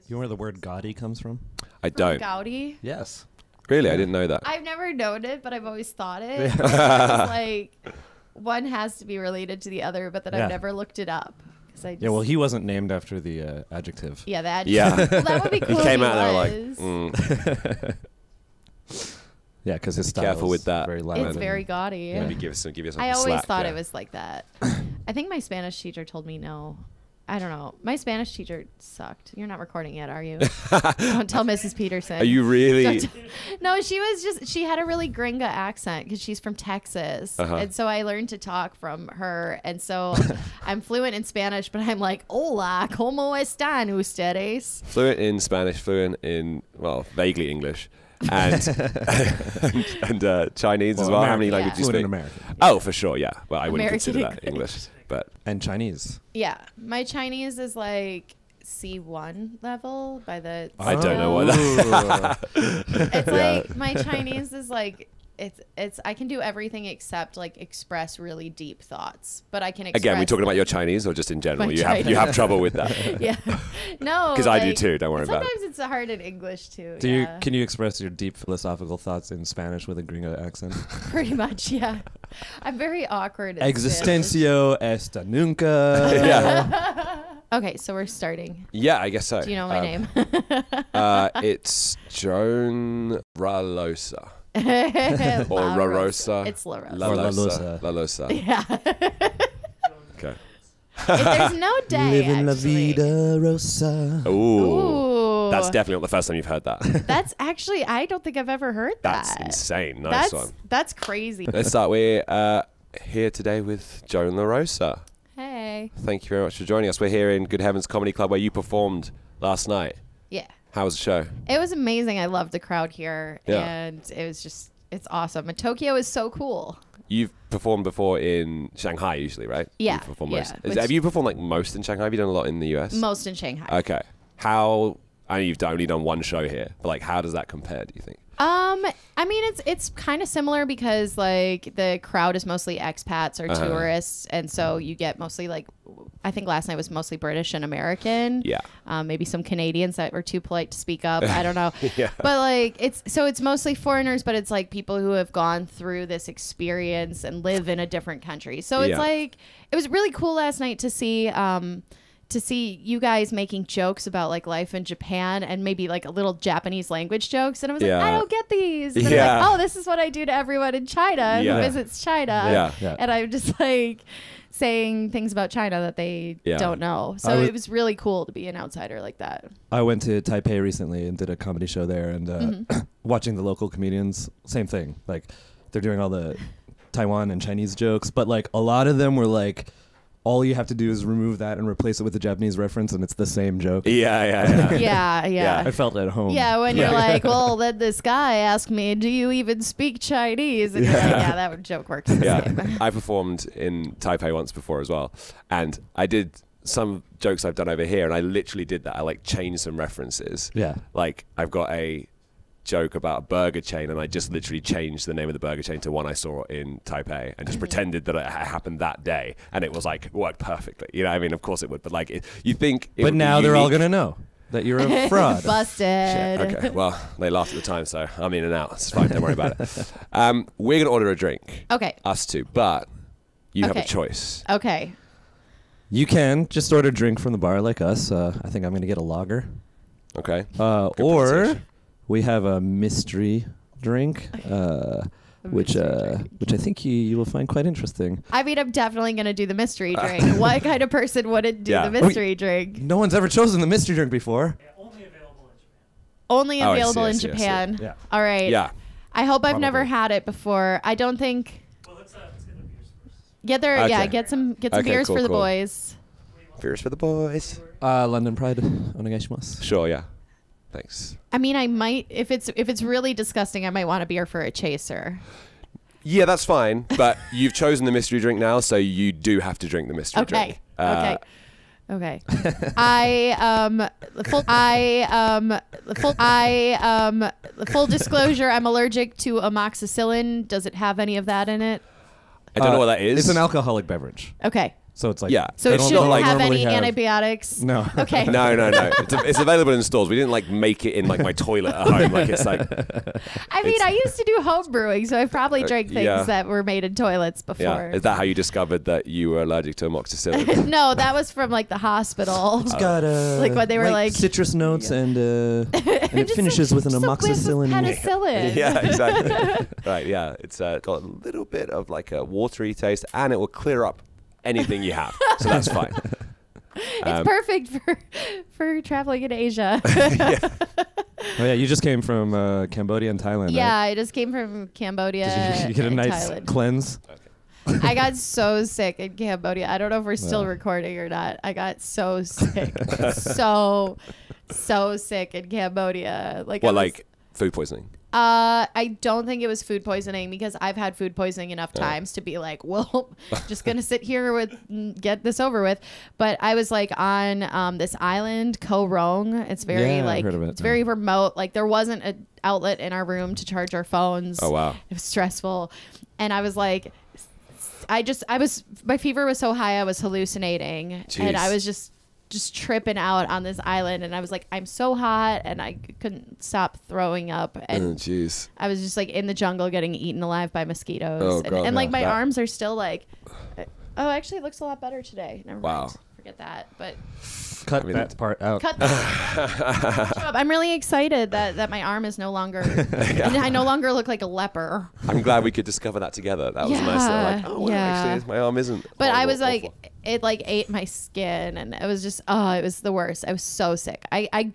You know where the word gaudy comes from? I don't. Gaudi? Yes. Really? I didn't know that. I've never known it, but I've always thought it. It's like one has to be related to the other, but then I've never looked it up. Yeah, well, he wasn't named after the adjective. Yeah, the adjective. Yeah. Well, that would be cool. He came out was. there like, Yeah, because his style Careful is with that. very loud. It's very gaudy. maybe give you some I always slack, thought yeah. it was like that. I think my Spanish teacher told me no. I don't know. My Spanish teacher sucked. You're not recording yet, are you? Don't tell Mrs. Peterson. Are you really? No, she had a really gringa accent because she's from Texas. And so I learned to talk from her. And so I'm fluent in Spanish, but I'm like, hola, ¿cómo están ustedes? Fluent in Spanish, fluent in, well, vaguely English. And Chinese as well. How many languages do you Fluent speak? in American. Oh, for sure, yeah. Well, I wouldn't American consider that English. English. But And Chinese. Yeah. My Chinese is like C1 level by the... I don't know what that It's like my Chinese is like it's I can do everything except like express really deep thoughts, but I can express. Again, we talking about your Chinese or just in general? My You have trouble with that. Yeah, no, Because I do too. Don't worry about it. Sometimes it's hard in English too. Can you express your deep philosophical thoughts in Spanish with a gringo accent? Pretty much, yeah. I'm very awkward. In Existencio esta nunca. Yeah. Okay, so we're starting. Yeah, I guess so. Do you know my name? It's Joan La Rosa. Or La La Rosa. It's La Rosa. La Rosa. La Rosa. Yeah. Okay. There's no day, Living la actually. vida rosa. Ooh. That's definitely not the first time you've heard that. That's actually, I don't think I've ever heard That's that. insane. Nice one. That's crazy. Let's start. We're here today with Joan La Rosa. Hey. Thank you very much for joining us. We're here in Good Heavens Comedy Club where you performed last night. Yeah. How was the show? It was amazing. I loved the crowd here. Yeah. And it was just, it's awesome. And Tokyo is so cool. You've performed before in Shanghai usually, right? Yeah. You've performed most. Yeah. Have you performed like most in Shanghai? Have you done a lot in the US? Most in Shanghai. Okay. How, I know you've only done one show here, but like how does that compare, do you think? I mean, it's kind of similar because like the crowd is mostly expats or tourists, and so you get mostly like, I think last night was mostly British and American. Yeah. Maybe some Canadians that were too polite to speak up. I don't know. Yeah. But like it's mostly foreigners, but it's like people who have gone through this experience and live in a different country. So it's like it was really cool last night to see you guys making jokes about like life in Japan and maybe like a little Japanese language jokes. And I was like, I don't get these. But I'm like, oh, this is what I do to everyone in China who visits China. Yeah. And I'm just like saying things about China that they don't know. So it was really cool to be an outsider like that. I went to Taipei recently and did a comedy show there, and watching the local comedians, same thing. Like they're doing all the Taiwan and Chinese jokes, but like a lot of them were like, all you have to do is remove that and replace it with a Japanese reference, and it's the same joke. Yeah. I felt at home. Yeah, when you're like, well, then this guy asked me, do you even speak Chinese? And you're like, that joke works the same. I performed in Taipei once before as well, and I did some jokes I've done over here, and I literally did that. I like changed some references. Yeah. Like I've got a joke about a burger chain, and I just literally changed the name of the burger chain to one I saw in Taipei and just pretended that it happened that day, and it was like worked perfectly. You know, I mean, of course it would, but like you think it But would be now they're all unique. gonna know that you're a fraud. Busted. Shit. Okay, well, they laughed at the time, so I'm in and out. It's fine, don't worry about it. We're gonna order a drink. Okay. Us two, but you have a Okay. choice. Okay. You can just order a drink from the bar like us. I think I'm gonna get a lager. Okay. Or pronunciation. we have a mystery drink, which I think you will find quite interesting. I mean, I'm definitely going to do the mystery drink. What kind of person wouldn't do the mystery drink? No one's ever chosen the mystery drink before. Yeah, only available in Japan. Only Oh, I available see, I in see, I see. Japan. Yeah. All right. Yeah. I hope I've never Probably. had it before. I don't think. Well, let's get the beers first. Okay. Get some Okay, beers cool, for the cool. boys. Beers for the boys. London Pride, onegaishimasu. Sure, yeah. Thanks. I mean, I might if it's really disgusting, I might want a beer for a chaser. Yeah, that's fine, but you've chosen the mystery drink now, so you do have to drink the mystery drink. Okay. Full disclosure, I'm allergic to amoxicillin. Does it have any of that in it? I don't know what that is. It's an alcoholic beverage. Okay. So it's like Yeah. So I it don't shouldn't like have normally any antibiotics. No. Okay. No. It's available in stores. We didn't like make it in like my toilet at home. Like it's like. I mean, I used to do home brewing, so I've probably drank things yeah. that were made in toilets before. Yeah. Is that how you discovered that you were allergic to amoxicillin? No, that was from like the hospital. It's got Like when they were like citrus notes and it finishes with an just a whiff of amoxicillin. penicillin. Yeah, exactly. Right, yeah. It's got a little bit of like a watery taste, and it will clear up anything you have. So that's fine. It's perfect for traveling in Asia. Oh yeah, you just came from Cambodia and Thailand. Yeah, Right? I just came from Cambodia. Did you get a and nice Thailand. cleanse? I got so sick in Cambodia. I don't know if we're still recording or not. I got so sick. so sick in Cambodia. Like Well, like food poisoning. I don't think it was food poisoning because I've had food poisoning enough times to be like, well, just gonna sit here get this over with. But I was like on this island, Koh Rong. It's very I've heard of it. it's very remote. Like there wasn't an outlet in our room to charge our phones. Oh wow. It was stressful, and I was like, my fever was so high I was hallucinating. Jeez. And I was just tripping out on this island, and I was like, I'm so hot, and I couldn't stop throwing up, and Jeez. I was just like in the jungle getting eaten alive by mosquitoes. Oh, and, God, and like my that- arms are still like, oh, actually it looks a lot better today. Never Wow. mind. Forget that. But Cut mean, that part out. cut that. I'm really excited that my arm is no longer, and I no longer look like a leper. I'm glad we could discover that together. That was nice. Like, oh, well, actually, my arm isn't. But I horrible, was like, awful. it like ate my skin, and it was just, it was the worst. I was so sick. I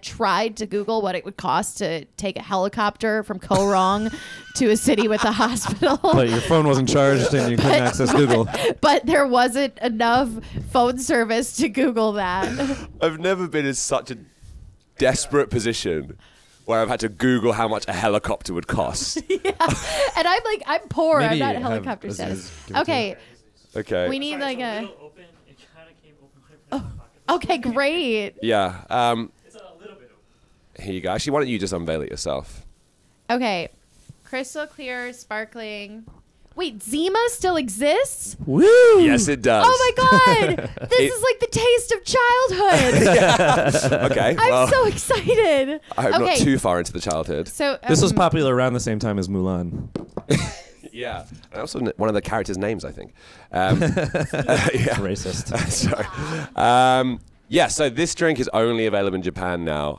tried to Google what it would cost to take a helicopter from Koh Rong to a city with a hospital. But your phone wasn't charged and you couldn't access Google. But there wasn't enough phone service to Google that. I've never been in such a desperate position where I've had to Google how much a helicopter would cost. And I'm like, I'm poor. Maybe I'm not have helicopter Aziz status. give it to Okay, Okay. we need like It's a a. little open. It kind of came open right from the pocket. Okay, great. Yeah. It's a little bit open. Here you go. Actually, why don't you just unveil it yourself? Okay, crystal clear, sparkling. Wait, Zima still exists? Woo! Yes, it does. Oh my god! This is like the taste of childhood. Okay. I'm well, so excited. I hope okay, not too far into the childhood. so This was popular around the same time as Mulan. Yeah. And also one of the characters' names, I think. Yeah. Racist. Sorry. Yeah, so this drink is only available in Japan now.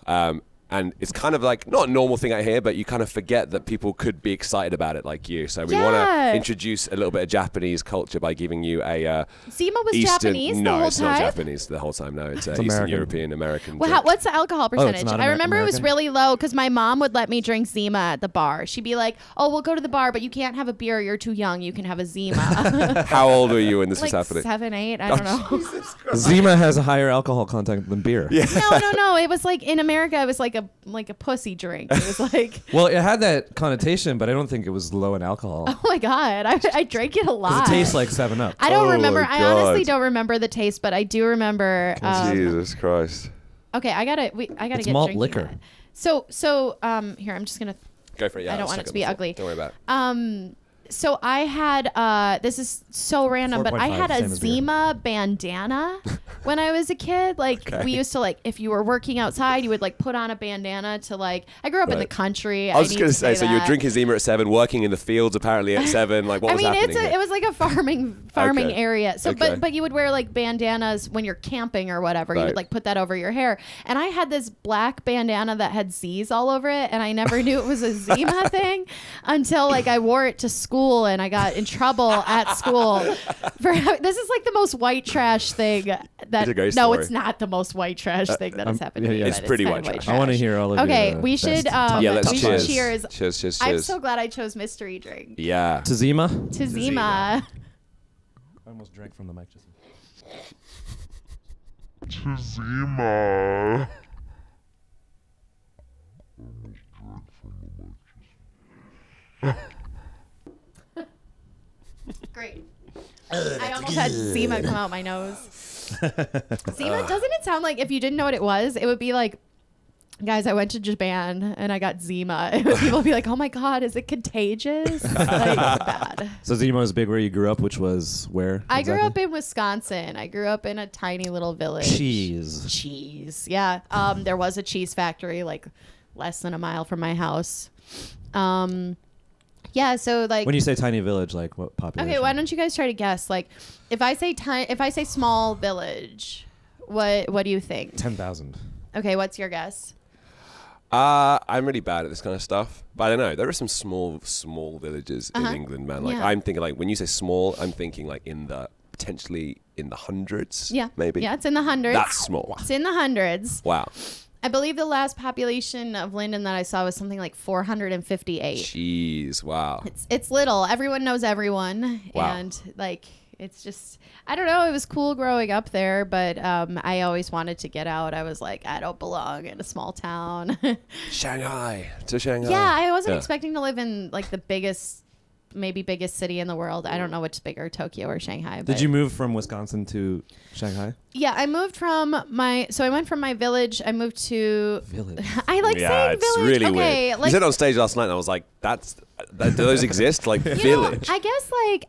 And it's kind of like, not a normal thing out here, but you kind of forget that people could be excited about it like you. So we want Yeah. to introduce a little bit of Japanese culture by giving you a Zima was Eastern... Japanese the No, whole it's time? not Japanese the whole time. No, it's Eastern American. European, American Well, drink. what's the alcohol percentage? not I remember it was American? really low because my mom would let me drink Zima at the bar. She'd be like, "Oh, we'll go to the bar, but you can't have a beer. You're too young. You can have a Zima." How old were you when this Like was happening? 7, 8. I don't know. Zima has a higher alcohol content than beer. Yeah. No. It was like in America. It was like a pussy drink. It was like, Well, it had that connotation, but I don't think it was low in alcohol. oh my god, I drank it a lot. Because it tastes like 7-Up. I don't Oh remember. my I honestly God. don't remember the taste, but I do remember. Jesus Christ. Okay, I gotta It's get malt drinking liquor. that. So here I'm just gonna. Go for it. Yeah, I don't let's want check it to on be the floor. ugly. Don't worry about it. So I had this is so random, but I 4.5, had a same as beer. Zima bandana when I was a kid. Like we used to like if you were working outside, you would like put on a bandana to like. I grew up in the Right. country. I was just need going to to say, so you were that. drinking Zima at 7, working in the fields apparently at 7. Like, what I was mean, happening? it was like a farming Okay. area. So, Okay. but you would wear like bandanas when you're camping or whatever. You Right. would like put that over your hair. And I had this black bandana that had Z's all over it, and I never knew it was a Zima thing until like I wore it to school, and I got in trouble at school. This is like the most white trash thing that. It's a great no, story. it's not the most white trash thing that has happened. to yeah, me, it's but pretty kind white of trash. I want to hear all of Okay, your we best should. top- Yeah, let's we cheers. should cheers. Cheers. I'm so glad I chose mystery drink. Yeah. To Zima? To Zima. I almost drank from the mic just Zima. Great. I almost had Zima come out my nose. Zima, doesn't it sound like if you didn't know what it was, it would be like Guys, I went to Japan and I got Zima. And people would be like, oh my God, is it contagious? Like, bad. So Zima was big where you grew up, which was where? I grew up in Wisconsin. I grew up in a tiny little village. Cheese. Yeah. There was a cheese factory like less than a mile from my house. Yeah, so like when you say tiny village, like what population? Okay, why don't you guys try to guess? Like if I say small village, what do you think? 10,000. Okay, what's your guess? I'm really bad at this kind of stuff, but I don't know. There are some small villages in England, man. Like I'm thinking, like when you say small, I'm thinking like potentially in the hundreds. Yeah, maybe. Yeah, it's in the hundreds. That's small. It's in the hundreds. Wow. I believe the last population of Linden that I saw was something like 458. Jeez, wow. It's little. Everyone knows everyone, wow. And like it's just I don't know. It was cool growing up there, but I always wanted to get out. I was like, I don't belong in a small town. Shanghai. Yeah, I wasn't expecting to live in like the biggest city in the world. I don't know which is bigger, Tokyo or Shanghai. But did you move from Wisconsin to Shanghai? Yeah, I moved from I went from my village. I moved to village. I like saying it's village. Really okay, weird. like, you said on stage last night, and I was like, do those exist? Like village. Know,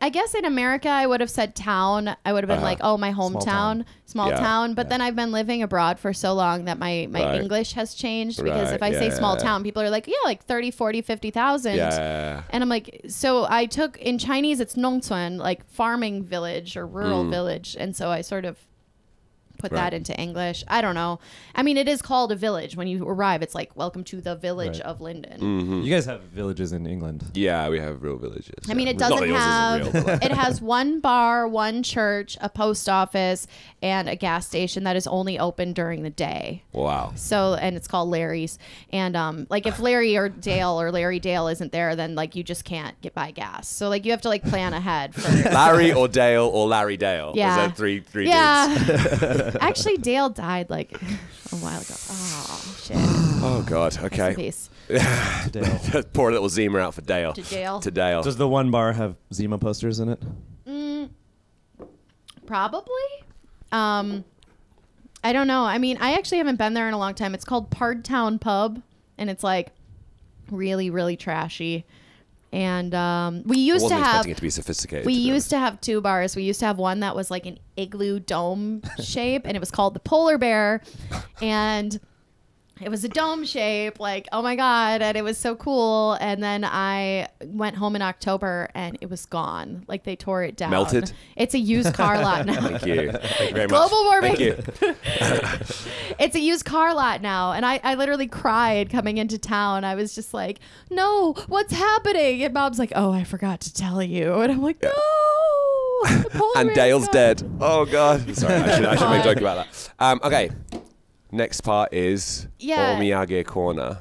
I guess in America I would have said town. I would have been like, oh, my hometown, small town. But then I've been living abroad for so long that my English has changed because if I say small town, people are like, yeah, like 30, 40, 50,000. Yeah. And I'm like, so I took in Chinese, it's nongcuan, like farming village or rural village. And so I sort of put that into English. I don't know. I mean, it is called a village. When you arrive, it's like, welcome to the village of Linden. Mm-hmm. You guys have villages in England. Yeah, we have real villages. I mean, it doesn't have... It has one bar, one church, a post office, and a gas station that is only open during the day. Wow. So, and it's called Larry's. And like if Larry Dale isn't there, then like you just can't buy gas. So like you have to like plan ahead for... Larry or Dale or Larry Dale. Yeah. Is that three dudes? Actually, Dale died like a while ago. Oh, shit. Oh, God. Okay. Peace. Dale. Poor little Zima out for Dale. To Dale. Does the one bar have Zima posters in it? Probably. I don't know. I mean, I actually haven't been there in a long time. It's called Pardtown Pub, and it's like really, really trashy. And we used to have... expecting it to be sophisticated. We used to have two bars. We used to have one that was like an igloo dome shape, and it was called the Polar Bear. And it was a dome shape, like, oh my God. And it was so cool. And then I went home in October, and it was gone. Like, they tore it down. Melted? It's a used car lot now. Thank you. Thank you very much. Global warming. Thank you. It's a used car lot now. And I literally cried coming into town. I was just like, no, what's happening? And Mom's like, oh, I forgot to tell you. And I'm like, no. And Dale's dead. Oh, God. Sorry, I should make a joke about that. Okay. Next part is Omiyage Corner.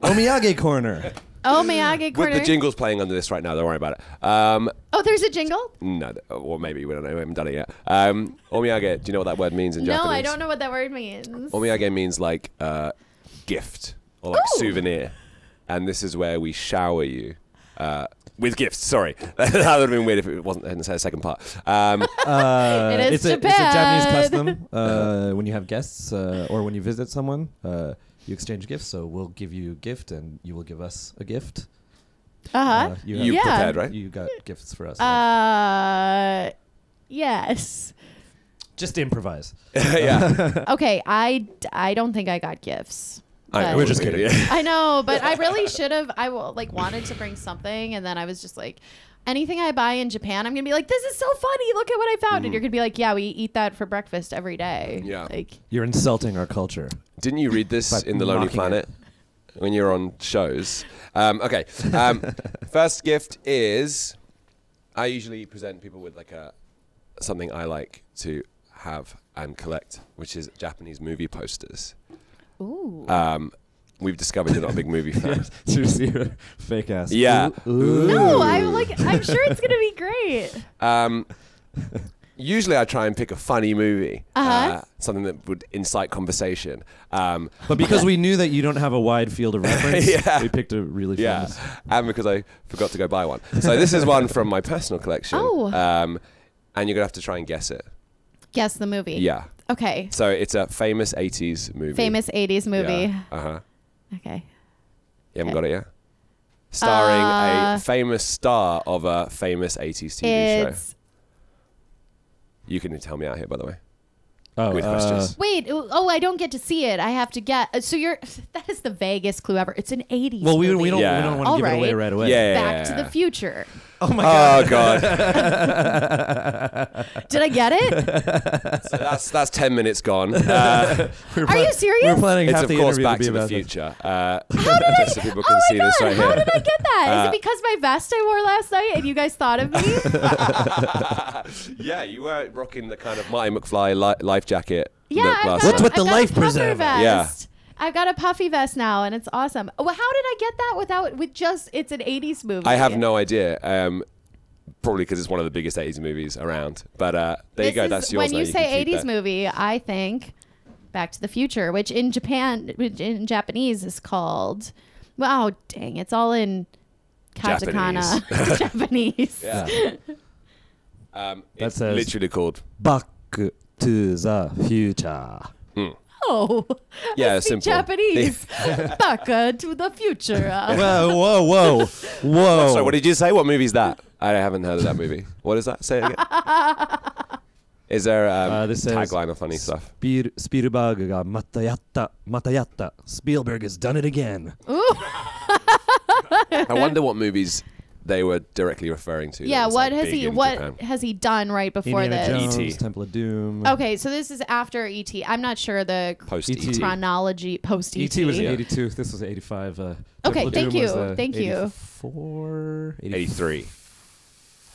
Omiyage Corner. Omiyage Corner. With the jingles playing under this right now, don't worry about it. Oh, there's a jingle? No, or maybe, we don't know, we haven't done it yet. Omiyage, do you know what that word means in Japanese? No, I don't know what that word means. Omiyage means like gift or like souvenir. And this is where we shower you. With gifts, sorry. That would have been weird if it wasn't in the second part. It is it's a Japanese custom when you have guests or when you visit someone, you exchange gifts. So we'll give you a gift and you will give us a gift. You prepared, right? You got gifts for us. Yes. Just improvise. Yeah. Okay, I don't think I got gifts. We're just kidding. I know, but I really should have. I wanted to bring something, and then I was just like, anything I buy in Japan, I'm gonna be like, this is so funny. Look at what I found, and you're gonna be like, yeah, we eat that for breakfast every day. Yeah, like you're insulting our culture. Didn't you read this in The Lonely Planet when you were on shows? Okay. First gift is I usually present people with like something I like to have and collect, which is Japanese movie posters. Ooh. We've discovered you're not a big movie fan. Seriously, fake ass. Yeah. Ooh. No, I'm sure it's gonna be great. Usually I try and pick a funny movie, something that would incite conversation. But because we knew that you don't have a wide field of reference, we picked a really famous. And because I forgot to go buy one. So this is one from my personal collection. Oh. And you're going to have to try and guess it. Guess the movie. Yeah. Okay. So it's a famous 80s movie. Famous 80s movie. Yeah. Uh-huh. Okay. You haven't got it yet? Starring a famous star of a famous 80s TV show. You can tell me out here, by the way. Oh, with questions. Wait. Oh, I don't get to see it. I have to get. So you're. That is the vaguest clue ever. It's an 80s. Well, we movie. don't Yeah. want to give it away right away. Yeah. Back to the Future. Oh my god. Oh god. Did I get it? So that's 10 minutes gone. Are you serious? We're planning It's half of the course interview Back to be to the about this. Future. How did I? So people can see oh my this god! right How here. did I get that? Is it because my vest I wore last night and you guys thought of me? Yeah, you were rocking the kind of Marty McFly life jacket. Yeah, look I've last got, What's night. with the I've got life a puffer preserver? vest. Yeah. I've got a puffy vest now, and it's awesome. Well, how did I get that with just it's an 80s movie? I have no idea. Probably because it's one of the biggest 80s movies around. But there you go. That's yours. When now. you can say keep 80s that. movie, I think Back to the Future, which in Japanese is called. Wow, dang! It's all in katakana, Japanese. Yeah. That It's says- literally called. Back to the Future. Oh, Yeah, I speak simple. Japanese. Back to the Future. Whoa. Sorry, what did you say? What movie is that? I haven't heard of that movie. What is that? Say it again. Is there This says tagline or funny stuff? Spielberg ga mata yatta. Spielberg has done it again. I wonder what movies they were directly referring to. that Yeah, was, what like, has big he in what Japan. has he done right before Indiana this? Jones, E.T. Temple of Doom. Okay, so this is after E.T. I'm not sure the Post E.T. E.T. chronology post E.T. E.T. was in Yeah. 82. This was 85. Okay, Temple of thank Doom you. was, Thank you. 84? 83.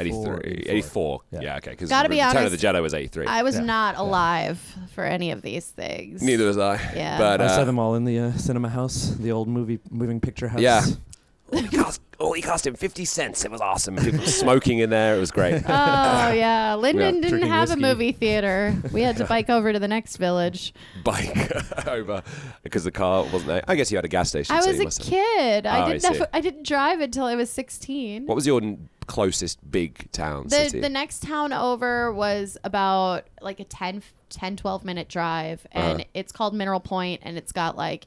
83. 84. Yeah. Yeah, okay. Because Gotta be Return of honest, the Jedi was 83. I was Yeah. not alive for any of these things. Neither was I. Yeah. But, I saw them all in the cinema house, the old moving picture house. Yeah. he cost him 50 cents. It was awesome. People smoking in there. It was great. Oh yeah, Lyndon didn't drinking have whiskey. a movie theater. We had to bike over to the next village. Bike over because the car wasn't there. I guess you had a gas station. I so was you a must have- kid. Oh, I see. I didn't drive until I was 16. What was your closest big town city? The next town over was about like a 12 minute drive, and it's called Mineral Point, and it's got like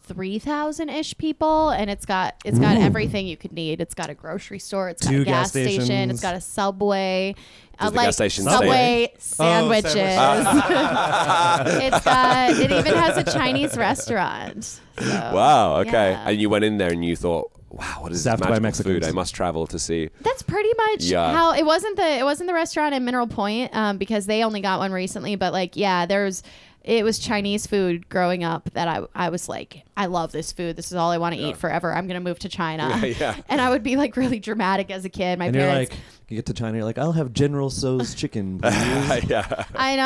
3,000-ish people, and it's got everything you could need. It's got a grocery store, it's got Two a gas gas station, stations. it's got a Subway, Does the like gas station Subway Subway. sandwiches. sandwiches. It even has a Chinese restaurant. So, Wow. Okay. yeah. And you went in there and you thought, wow, what is this Staffed by magical Mexicans. food? I must travel to see. That's pretty much Yeah. how it wasn't the restaurant in Mineral Point because they only got one recently, but like it was Chinese food growing up that I was like, I love this food. This is all I want to eat forever. I'm going to move to China. Yeah. And I would be like really dramatic as a kid. My And you're parents. like, you get to China, you're like, I'll have General Tso's chicken, please. Yeah. I know.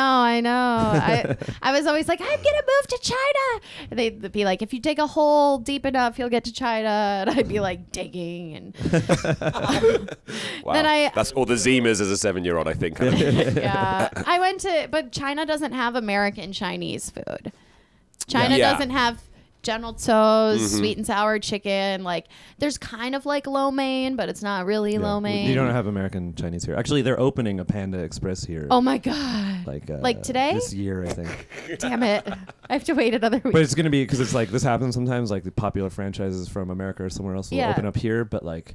I was always like, I'm going to move to China. And they'd be like, if you dig a hole deep enough, you'll get to China. And I'd be like digging. And Wow. Then That's all the Zimas as a 7-year-old, I think. yeah. I went to, but China doesn't have American Chinese food. China Yeah. doesn't have General Tso's sweet and sour chicken. Like, there's kind of like lo mein, but it's not really lo mein. You don't have American Chinese here. Actually, they're opening a Panda Express here. Oh my god! Like today? This year, I think. Damn it! I have to wait another week. But it's gonna be because it's like this happens sometimes. Like the popular franchises from America or somewhere else will Yeah. open up here, but like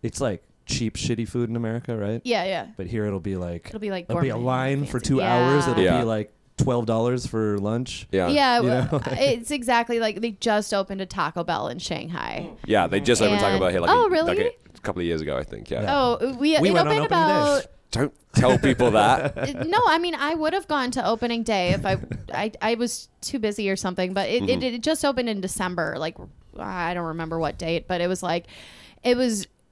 it's like cheap, shitty food in America, right? yeah. But here it'll be like It'll be like there'll be a gourmet, line for fancy. 2 hours. It'll Yeah. be like $12 for lunch. Yeah. Yeah, You know? it's exactly like they just opened a Taco Bell in Shanghai. Yeah, they just opened Taco And- Bell here Oh, really? like a couple of years ago, I think. Yeah. Oh, We it went on opened opening about. day. Don't tell people that. No, I mean I would have gone to opening day if I was too busy or something. But it just opened in December. Like I don't remember what date, but it was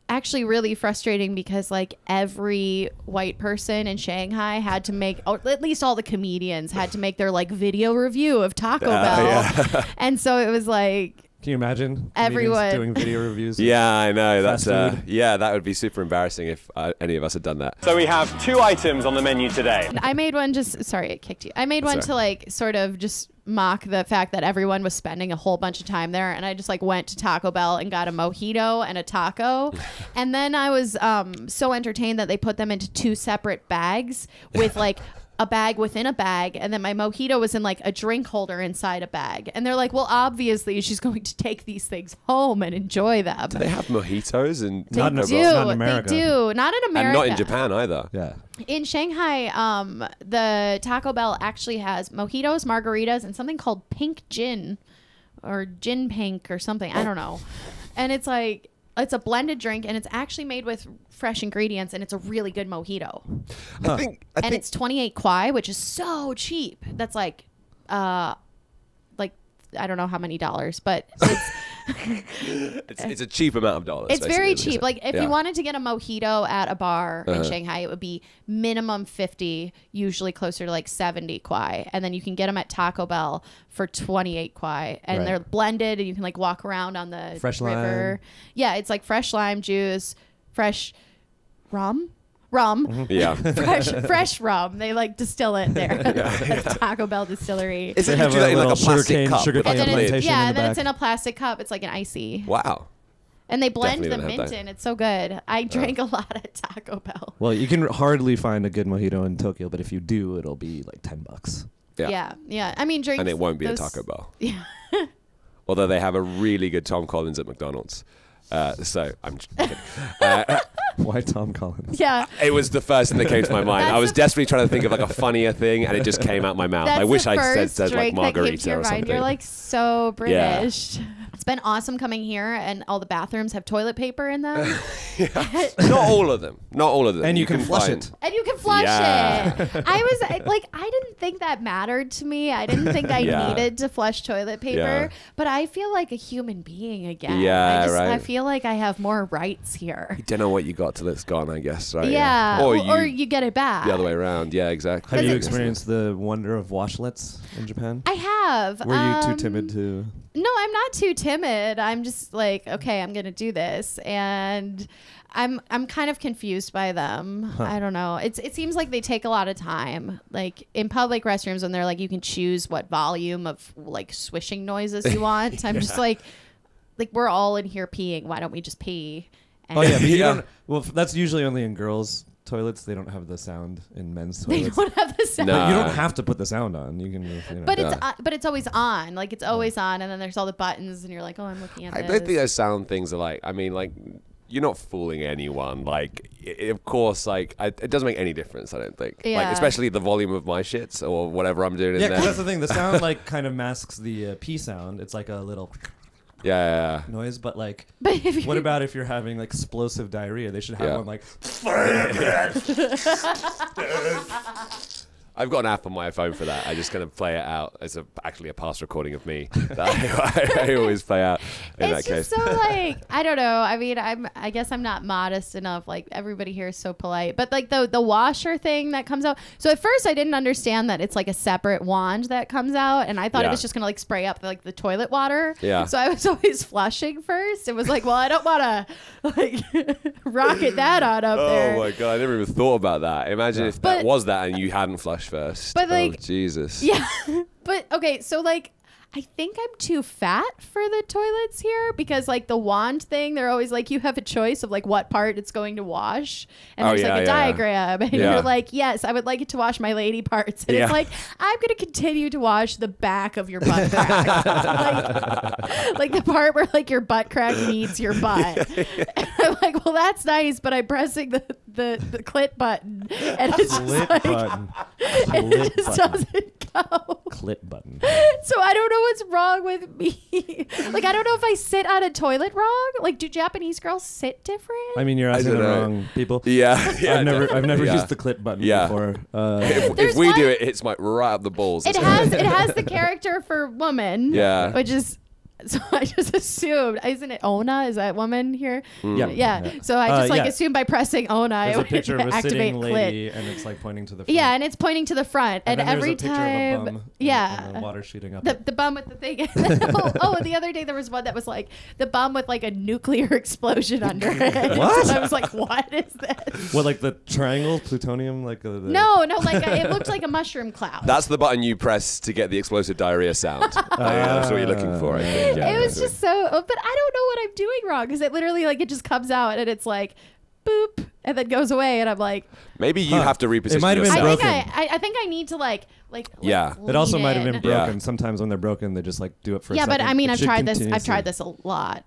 actually really frustrating because like every white person in Shanghai had to make, or at least all the comedians had to make their like video review of Taco Bell, and so it was like. Can you imagine Everyone. comedians doing video reviews? Yeah, I know. That's Fast food. yeah, that would be super embarrassing if any of us had done that. So we have 2 items on the menu today. I made one sorry, it kicked you. I made one Sorry. to like sort of just mock the fact that everyone was spending a whole bunch of time there. And I just like went to Taco Bell and got a mojito and a taco. And then I was so entertained that they put them into 2 separate bags with like a bag within a bag, and then my mojito was in like a drink holder inside a bag. And they're like, well, obviously she's going to take these things home and enjoy them. Do they have mojitos in They Taco do. Bell? Not in America. They do. Not in America. And not in Japan either. Yeah. In Shanghai, the Taco Bell actually has mojitos, margaritas, and something called pink gin or gin pink or something. I don't know. And it's like, it's a blended drink, and it's actually made with fresh ingredients, and it's a really good mojito. I think It's 28 kwai, which is so cheap. That's like I don't know how many dollars, but it's a cheap amount of dollars. it's very basically. cheap. Like if you wanted to get a mojito at a bar in Shanghai, it would be minimum 50, usually closer to like 70 kwai. And then you can get them at Taco Bell for 28 kwai. And Right. they're blended, and you can like walk around on the Fresh river. lime. Yeah, it's like fresh lime juice, fresh rum. Yeah. fresh rum. They like distill it there at Taco Bell distillery. Is They it have do that a in like a little plastic cup? sugarcane And then plantation yeah, in and the then it's back. in a plastic cup. It's like an icy. Wow. And they blend Definitely the haven't had mint that. in. It's so good. I drank a lot at Taco Bell. Well, you can hardly find a good mojito in Tokyo, but if you do, it'll be like $10. Yeah. I mean, drinks. And it won't be those- a Taco Bell. Yeah. Although they have a really good Tom Collins at McDonald's. So I'm just kidding. Why Tom Collins? Yeah. It was the first thing that came to my mind. That's I was the- desperately trying to think of like a funnier thing, and it just came out my mouth. That's I wish the I first said like drink that came to margarita your or mind. something. You're like so Yeah. British. It's been awesome coming here, and all the bathrooms have toilet paper in them. Not all of them. Not all of them. And you can flush find- it. And you can flush Yeah. it. I didn't think that mattered to me. I didn't think I Yeah. needed to flush toilet paper, Yeah. but I feel like a human being again. Yeah, I right. feel like I have more rights here. You don't know what you got till it's gone, I guess, right? Yeah. Or you get it back. the other way around. Yeah, exactly. Have you Because it- experienced the wonder of washlets in Japan? I have. Were you too timid to? No, I'm not too timid. I'm just like, okay, I'm gonna do this, and I'm kind of confused by them. I don't know. It seems like they take a lot of time. Like in public restrooms, when they're like, you can choose what volume of like swishing noises you want. I'm just like we're all in here peeing. Why don't we just pee? And Oh yeah, but you Yeah. don't. Well, that's usually only in girls' toilets. They don't have the sound in men's they toilets. don't have the sound. No. But you don't have to put the sound on. You can. You know. But it's always on. Like it's always on, and then there's all the buttons, and you're like, oh, I'm looking at I this. don't think those sound things are like, I mean, like, you're not fooling anyone. Like, of course, like, it doesn't make any difference, I don't think. Like, Yeah. especially the volume of my shits or whatever I'm doing Yeah, in 'cause there. that's the thing. The sound like kind of masks the pee sound. It's like a little Yeah. noise, but like, But if you what about if you're having like explosive diarrhea? They should have Yeah. one like. I've got an app on my phone for that. I just kind of play it out. It's actually a past recording of me that I always play out in it's that case. just so like I don't know. I mean, I guess I'm not modest enough. Like everybody here is so polite, but like the washer thing that comes out. So at first I didn't understand that it's like a separate wand that comes out, and I thought it Yeah. was just gonna like spray up like the toilet water. Yeah. So I was always flushing first. It was like, well, I don't want to like rocket that on up there. Oh my god, I never even thought about that. Imagine if But- that was that and you hadn't flushed first. But, like- oh, Jesus. Yeah. But okay, so like I think I'm too fat for the toilets here because like the wand thing, they're always like you have a choice of like what part it's going to wash. And Oh, there's yeah, like a yeah. diagram and Yeah. you're like, yes, I would like it to wash my lady parts. And Yeah. it's like, I'm gonna continue to wash the back of your butt crack. like the part where like your butt crack meets your butt. And I'm like, well that's nice, but I'm pressing the clit button and it's just Clit like button. it Clit just button. doesn't go. Clit button. So I don't know what's wrong with me. Like I don't know if I sit on a toilet wrong. Like do Japanese girls sit different? I mean, you're asking the don't know. wrong people. Yeah. I've never Yeah. used the clit button Yeah. before. If There's we one- do it, it's like right up the balls. it has the character for woman. Yeah. Which is so I just assumed, isn't it Ona? Is that woman here? Yeah. Yeah. So I just yeah. assumed by pressing Ona, There's it a picture would of a activate sitting clit. lady, and it's like pointing to the front. Yeah, and it's pointing to the front, and then there's every a picture time, of a bum yeah, and the water shooting up. the bum with the thing. oh, the other day there was one that was like the bum with like a nuclear explosion under it. What? So I was like, what is this? What, like the triangle, plutonium, like the No, like it looked like a mushroom cloud. That's the button you press to get the explosive diarrhea sound. That's what you're looking for, I think. Yeah, it was just so, but I don't know what I'm doing wrong because it literally like it just comes out and it's like, boop. and then goes away, and I'm like, Maybe you have to reposition It might have been yourself. broken. I think I need to like Yeah. It also might have lean been in. broken. Yeah. Sometimes when they're broken, they just like do it for a Yeah, second. but I mean, It I've should tried this. I've continuously- tried this a lot.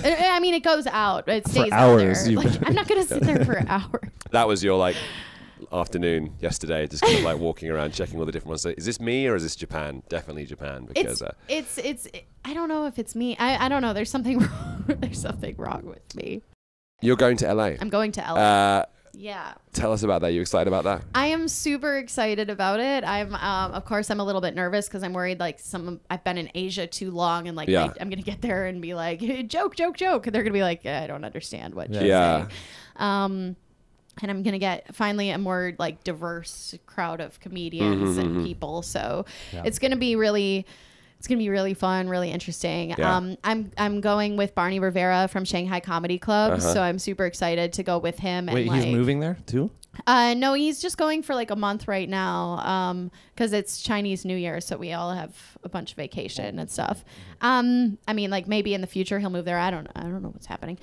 I mean, it goes out. It For stays hours, out there. you've Like, been- I'm not gonna sit there for hours. That was your like afternoon yesterday, just kind of like walking around checking all the different ones. So is this me or is this Japan? Definitely Japan, because It's I don't know if it's me. I don't know. There's something wrong. There's something wrong with me. you're going to LA. I'm going to LA. Yeah. Tell us about that. You excited about that? I am super excited about it. I'm, of course, I'm a little bit nervous because I'm worried like I've been in Asia too long and like Yeah. I'm gonna get there and be like joke, and they're gonna be like I don't understand what you're Yeah. saying. And I'm gonna get finally a more like diverse crowd of comedians and people. So it's gonna be really. It's gonna be really fun, really interesting. Yeah. I'm going with Barney Rivera from Shanghai Comedy Club, so I'm super excited to go with him. Wait, and he's like, moving there too? no, he's just going for like a month right now, because it's Chinese New Year, so we all have a bunch of vacation and stuff. I mean, like maybe in the future he'll move there. I don't know what's happening,